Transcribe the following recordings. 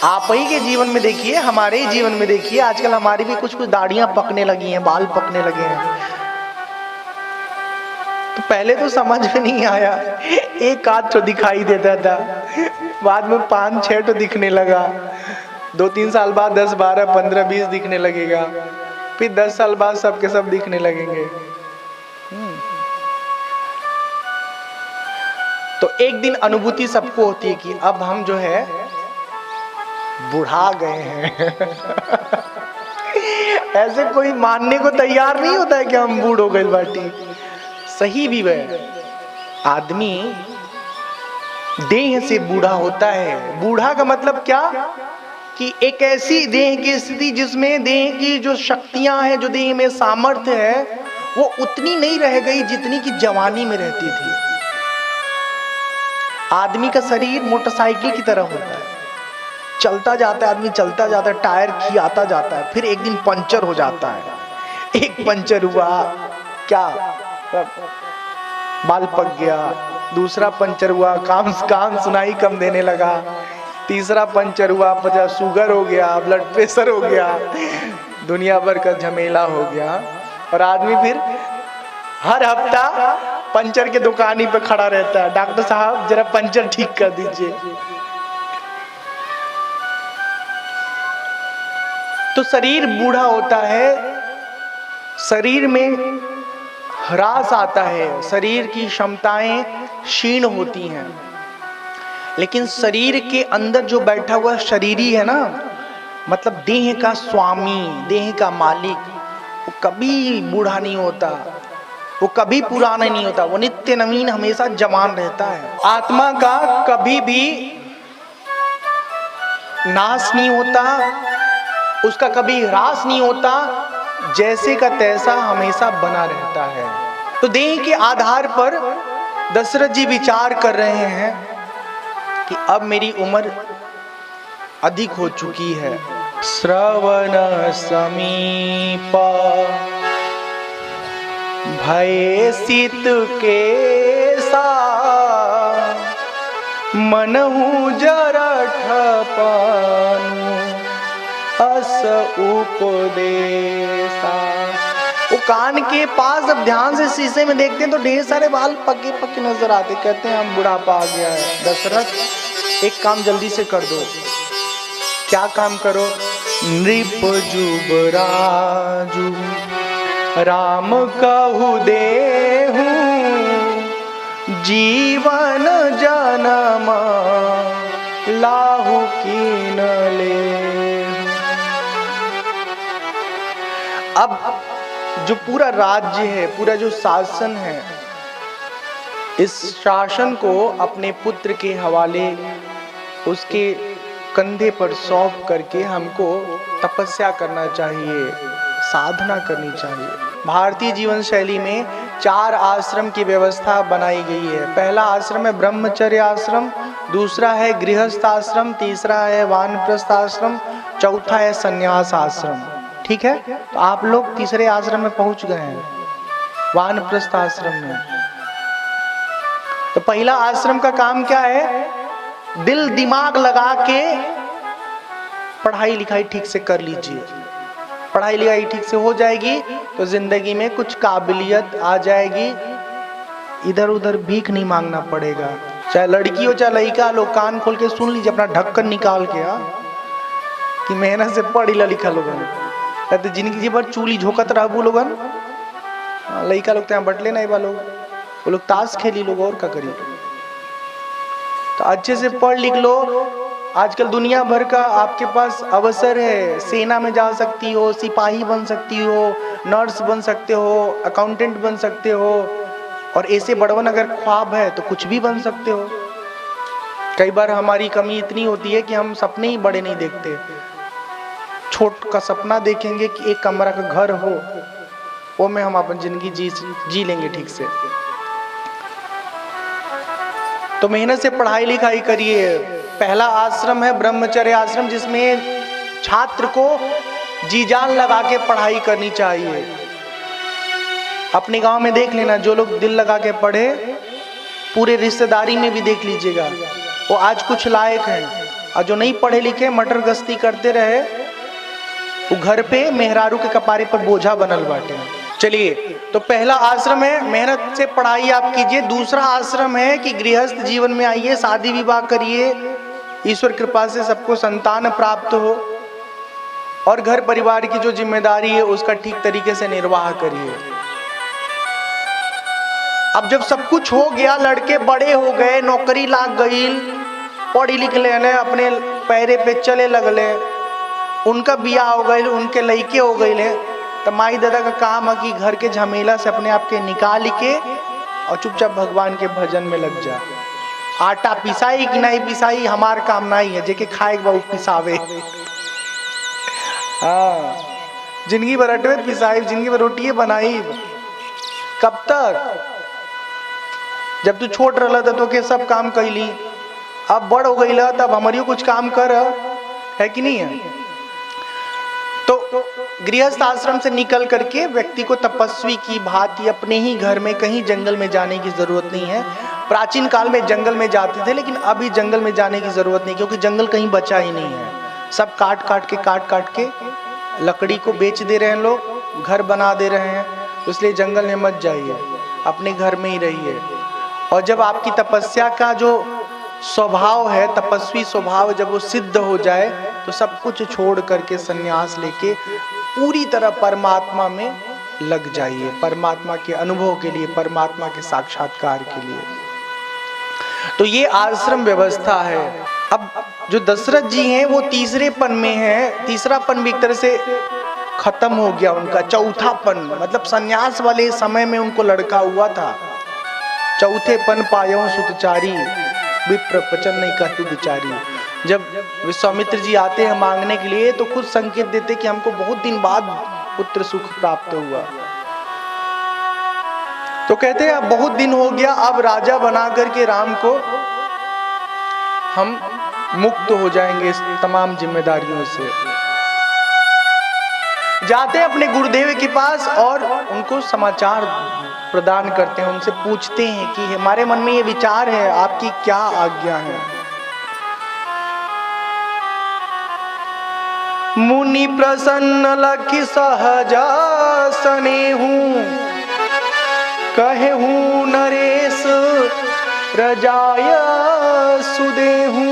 आप ही के जीवन में देखिए, हमारे ही जीवन में देखिए, आजकल हमारी भी कुछ कुछ दाढ़ियां पकने लगी हैं, बाल पकने लगे हैं। तो पहले तो समझ में नहीं आया, एक आध तो दिखाई देता था, बाद में 5-6 तो दिखने लगा, 2-3 साल बाद 10, 12, 15, 20 दिखने लगेगा, फिर 10 साल बाद सबके सब दिखने लगेंगे। तो एक दिन अनुभूति सबको होती है कि अब हम जो है बुढ़ा गए हैं। ऐसे कोई मानने को तैयार नहीं होता है कि हम बूढ़ हो गए बाटी। सही भी वह आदमी देह से बूढ़ा होता है। बूढ़ा का मतलब क्या कि एक ऐसी देह की स्थिति जिसमें देह की जो शक्तियां हैं, जो देह में सामर्थ्य है, वो उतनी नहीं रह गई जितनी कि जवानी में रहती थी। आदमी का शरीर मोटरसाइकिल की तरह होता है, चलता जाता है आदमी, चलता जाता है, टायर खियाता जाता है, फिर एक दिन पंचर हो जाता है। एक पंचर हुआ, क्या बाल पक गया, दूसरा पंचर हुआ, काम सुनाई कम देने लगा, तीसरा पंचर हुआ, 50 शुगर हो गया, ब्लड प्रेशर हो गया, दुनिया भर का झमेला हो गया। और आदमी फिर हर हफ्ता पंचर के दुकानी पे खड़ा रहता है, डॉक्टर साहब जरा पंचर ठीक कर दीजिए। तो शरीर बूढ़ा होता है, शरीर में ह्रास आता है, शरीर की क्षमताएं क्षीण होती हैं। लेकिन शरीर के अंदर जो बैठा हुआ शरीरी है ना, मतलब देह का स्वामी, देह का मालिक, वो कभी बूढ़ा नहीं होता, वो कभी पुराना नहीं होता, वो नित्य नवीन हमेशा जवान रहता है। आत्मा का कभी भी नाश नहीं होता, उसका कभी ह्रास नहीं होता, जैसे का तैसा हमेशा बना रहता है। तो देह के आधार पर दशरथ जी विचार कर रहे हैं कि अब मेरी उम्र अधिक हो चुकी है। श्रवण समीप भय शीत के सा, मनहु जरठ पानु अस उपदेशा। वो कान के पास अब ध्यान से शीशे में देखते हैं तो ढेर सारे बाल पके पके नजर आते। कहते हैं हम बुढ़ापा आ गया है। दशरथ एक काम जल्दी से कर दो। क्या काम करो? नृप जुबराजु राम कहु देहु, जीवन जन्म लाहु कीन ले। अब जो पूरा राज्य है, पूरा जो शासन है, इस शासन को अपने पुत्र के हवाले, उसके कंधे पर सौंप करके हमको तपस्या करना चाहिए, साधना करनी चाहिए। भारतीय जीवन शैली में 4 आश्रम की व्यवस्था बनाई गई है। पहला आश्रम है ब्रह्मचर्य आश्रम, दूसरा है गृहस्थ आश्रम, तीसरा है वानप्रस्थ आश्रम, चौथा है संन्यास आश्रम। ठीक है, तो आप लोग तीसरे आश्रम में पहुंच गए हैं, वानप्रस्थ आश्रम में। तो पहला आश्रम का काम क्या है? दिल दिमाग लगा के पढ़ाई लिखाई ठीक से कर लीजिए। पढ़ाई लिखाई ठीक से हो जाएगी तो जिंदगी में कुछ काबिलियत आ जाएगी, इधर उधर भीख नहीं मांगना पड़ेगा। चाहे लड़की हो चाहे लड़का, लोग कान खोल के सुन लीजिए, अपना ढक्कन निकाल के, कि मेहनत से पढ़ी लिखा लोगन, कहते जिंदगी भर चूली झोंकत रहबू लोगन। लड़का लोग तो बटले नहीं बा लोग, वो लोग ताश खेली लोग, और क्या करी। तो अच्छे से पढ़ लिख लो। आजकल दुनिया भर का आपके पास अवसर है। सेना में जा सकती हो, सिपाही बन सकती हो, नर्स बन सकते हो, अकाउंटेंट बन सकते हो, और ऐसे बड़वन अगर ख्वाब है तो कुछ भी बन सकते हो। कई बार हमारी कमी इतनी होती है कि हम सपने ही बड़े नहीं देखते। छोट का सपना देखेंगे कि एक कमरा का घर हो, वो में हम अपन जिंदगी जी लेंगे ठीक से। तो मेहनत से पढ़ाई लिखाई करिए। पहला आश्रम है ब्रह्मचर्य आश्रम, जिसमें छात्र को जी जान लगा के पढ़ाई करनी चाहिए। अपने गांव में देख लेना, जो लोग दिल लगा के पढ़े, पूरे रिश्तेदारी में भी देख लीजिएगा, वो आज कुछ लायक हैं। और जो नहीं पढ़े लिखे मटर गश्ती करते रहे वो घर पे मेहरारू के कपारे पर बोझा बनल बाटे। चलिए, तो पहला आश्रम है मेहनत से पढ़ाई आप कीजिए। दूसरा आश्रम है कि गृहस्थ जीवन में आइए, शादी विवाह करिए, ईश्वर कृपा से सबको संतान प्राप्त हो और घर परिवार की जो जिम्मेदारी है उसका ठीक तरीके से निर्वाह करिए। अब जब सब कुछ हो गया, लड़के बड़े हो गए, नौकरी लाग गई, पढ़ी लिख लेने, अपने पैरे पे चले लगले, उनका बियाह हो गए, उनके लड़के हो गए, तो माई दादा का काम है कि घर के झमेला से अपने आप के निकाल के और चुपचाप भगवान के भजन में लग जा। आटा पिसाई कि नहीं पिसाई हमार काम नहीं है, जेके खाए बहु पिसावे। हाँ, जिंदगी भर अटवे पिसाई, जिंदगी भर रोटिए बनाई। कब तक? जब तू छोट रहा था तो के सब काम कैली, अब बड़ हो गई तब हमारी कुछ काम कर, है कि नहीं है? तो गृहस्थ आश्रम से निकल करके व्यक्ति को तपस्वी की भांति अपने ही घर में, कहीं जंगल में जाने की जरूरत नहीं है। प्राचीन काल में जंगल में जाते थे, लेकिन अभी जंगल में जाने की जरूरत नहीं, क्योंकि जंगल कहीं बचा ही नहीं है। सब काट काट के लकड़ी को बेच दे रहे हैं लोग, घर बना दे रहे हैं। इसलिए जंगल में मत जाइए, अपने घर में ही रहिए। और जब आपकी तपस्या का जो स्वभाव है, तपस्वी स्वभाव, जब वो सिद्ध हो जाए तो सब कुछ छोड़ करके संन्यास लेके पूरी तरह परमात्मा में लग जाइए, परमात्मा के अनुभव के लिए, परमात्मा के साक्षात्कार के लिए। तो ये आश्रम व्यवस्था है। अब जो दशरथ जी हैं वो तीसरे पन में हैं। तीसरा पन भी एक तरह से खत्म हो गया उनका। चौथा पन मतलब संन्यास वाले समय में उनको लड़का हुआ था। चौथे पन पायो सुतचारी, विप्र वचन नहीं कहती बिचारी। जब विश्वामित्र जी आते हैं मांगने के लिए तो खुद संकेत देते कि हमको बहुत दिन बाद पुत्र सुख प्राप्त हुआ। तो कहते हैं अब बहुत दिन हो गया, अब राजा बना करके राम को हम मुक्त हो जाएंगे इस तमाम जिम्मेदारियों से। जाते हैं अपने गुरुदेव के पास और उनको समाचार प्रदान करते हैं, उनसे पूछते हैं कि हमारे मन में ये विचार है, आपकी क्या आज्ञा है। मुनि प्रसन्न लखि सहजा सनेहु, कहेहु नरेश रजाय सुदेहु।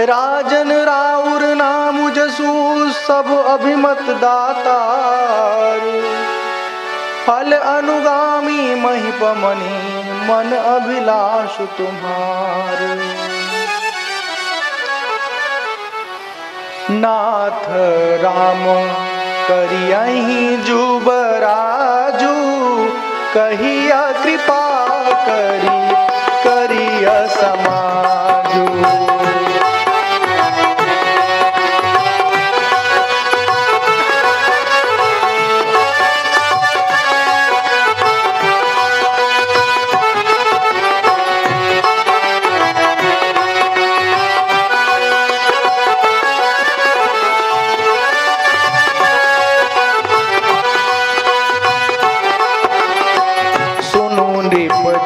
राजन राउर नाम जसु, सब अभिमत दातार। फल अनुगामी महिपमनि, मन अभिलाष तुम्हार। नाथ राम करियहि जुबराजू, कहिया कृपा करिया समाजू।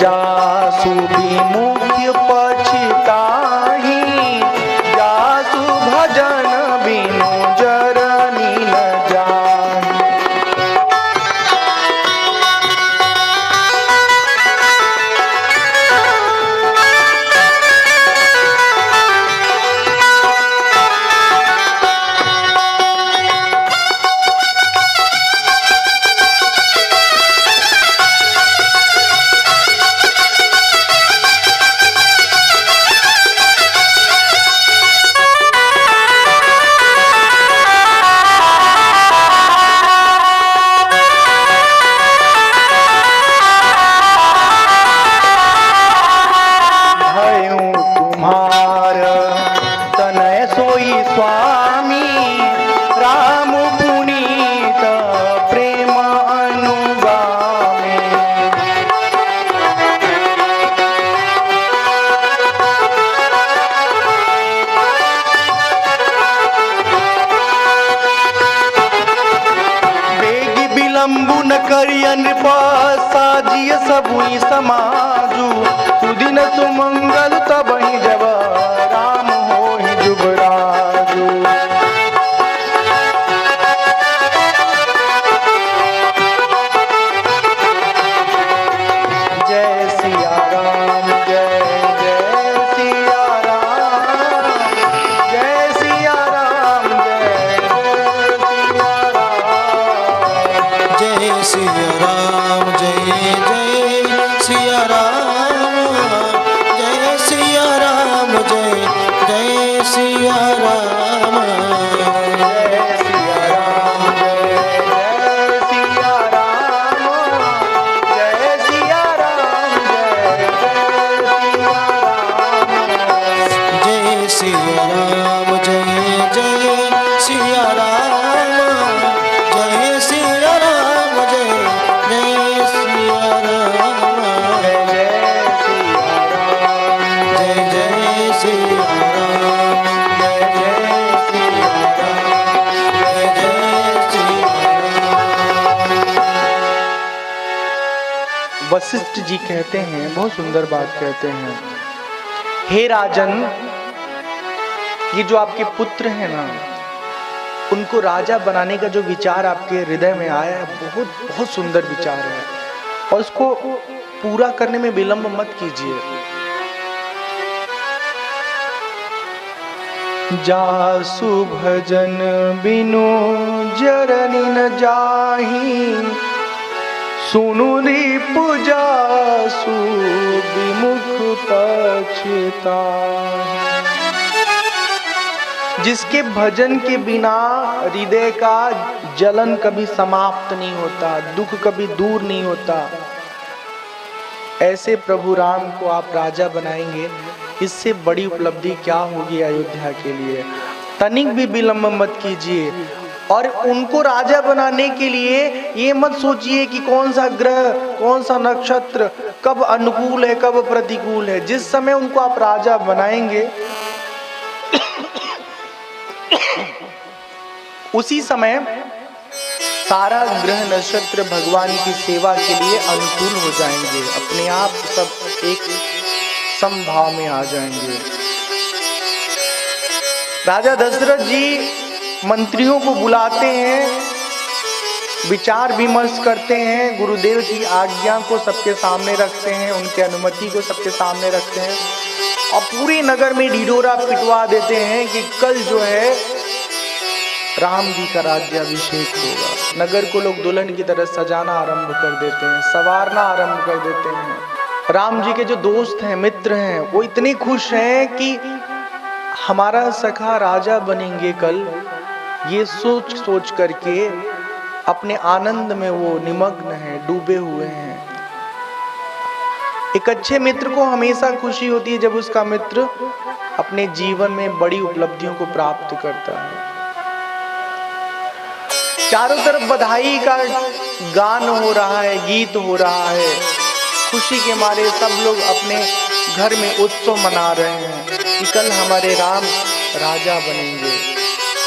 जासु विमुख पछिताहि, जासु भजन बिनु जरनी न जाहि। करियन साजिय सबुई समाजू, सुदिन सुमंगल तबहि जब सिया राम, जय सिया राम, जय सिया राम, जय सिया राम, जय सिया राम। जय सिया राम, जय सिया राम, जय सिया राम, जय जय सिया राम, जय जय सिया राम, जय जय सिया राम। वशिष्ठ जी कहते हैं, बहुत सुंदर बात कहते हैं, हे राजन, ये जो आपके पुत्र हैं ना, उनको राजा बनाने का जो विचार आपके हृदय में आया है, बहुत बहुत सुंदर विचार है, और उसको पूरा करने में विलंब मत कीजिए। जासु भजन बिनु जरनि न जाहि, सुनु दीप जासु विमुख पछताहि। जिसके भजन के बिना हृदय का जलन कभी समाप्त नहीं होता, दुख कभी दूर नहीं होता, ऐसे प्रभु राम को आप राजा बनाएंगे, इससे बड़ी उपलब्धि क्या होगी अयोध्या के लिए। तनिक भी विलंब मत कीजिए, और उनको राजा बनाने के लिए ये मत सोचिए कि कौन सा ग्रह, कौन सा नक्षत्र कब अनुकूल है, कब प्रतिकूल है। जिस समय उनको आप राजा बनाएंगे, उसी समय सारा ग्रह नक्षत्र भगवान की सेवा के लिए अनुकूल हो जाएंगे, अपने आप सब एक समभाव में आ जाएंगे। राजा दशरथ जी मंत्रियों को बुलाते हैं, विचार विमर्श करते हैं, गुरुदेव की आज्ञा को सबके सामने रखते हैं, उनके अनुमति को सबके सामने रखते हैं, और पूरे नगर में ढिढोरा पिटवा देते हैं कि कल जो है राम जी का राज्याभिषेक होगा। नगर को लोग दुल्हन की तरह सजाना आरंभ कर देते हैं, संवारना आरंभ कर देते हैं। राम जी के जो दोस्त हैं, मित्र हैं, वो इतने खुश हैं कि हमारा सखा राजा बनेंगे कल, ये सोच सोच करके अपने आनंद में वो निमग्न हैं, डूबे हुए हैं। एक अच्छे मित्र को हमेशा खुशी होती है जब उसका मित्र अपने जीवन में बड़ी उपलब्धियों को प्राप्त करता है। चारों तरफ बधाई का गान हो रहा है, गीत हो रहा है, खुशी के मारे सब लोग अपने घर में उत्सव मना रहे हैं कि कल हमारे राम राजा बनेंगे।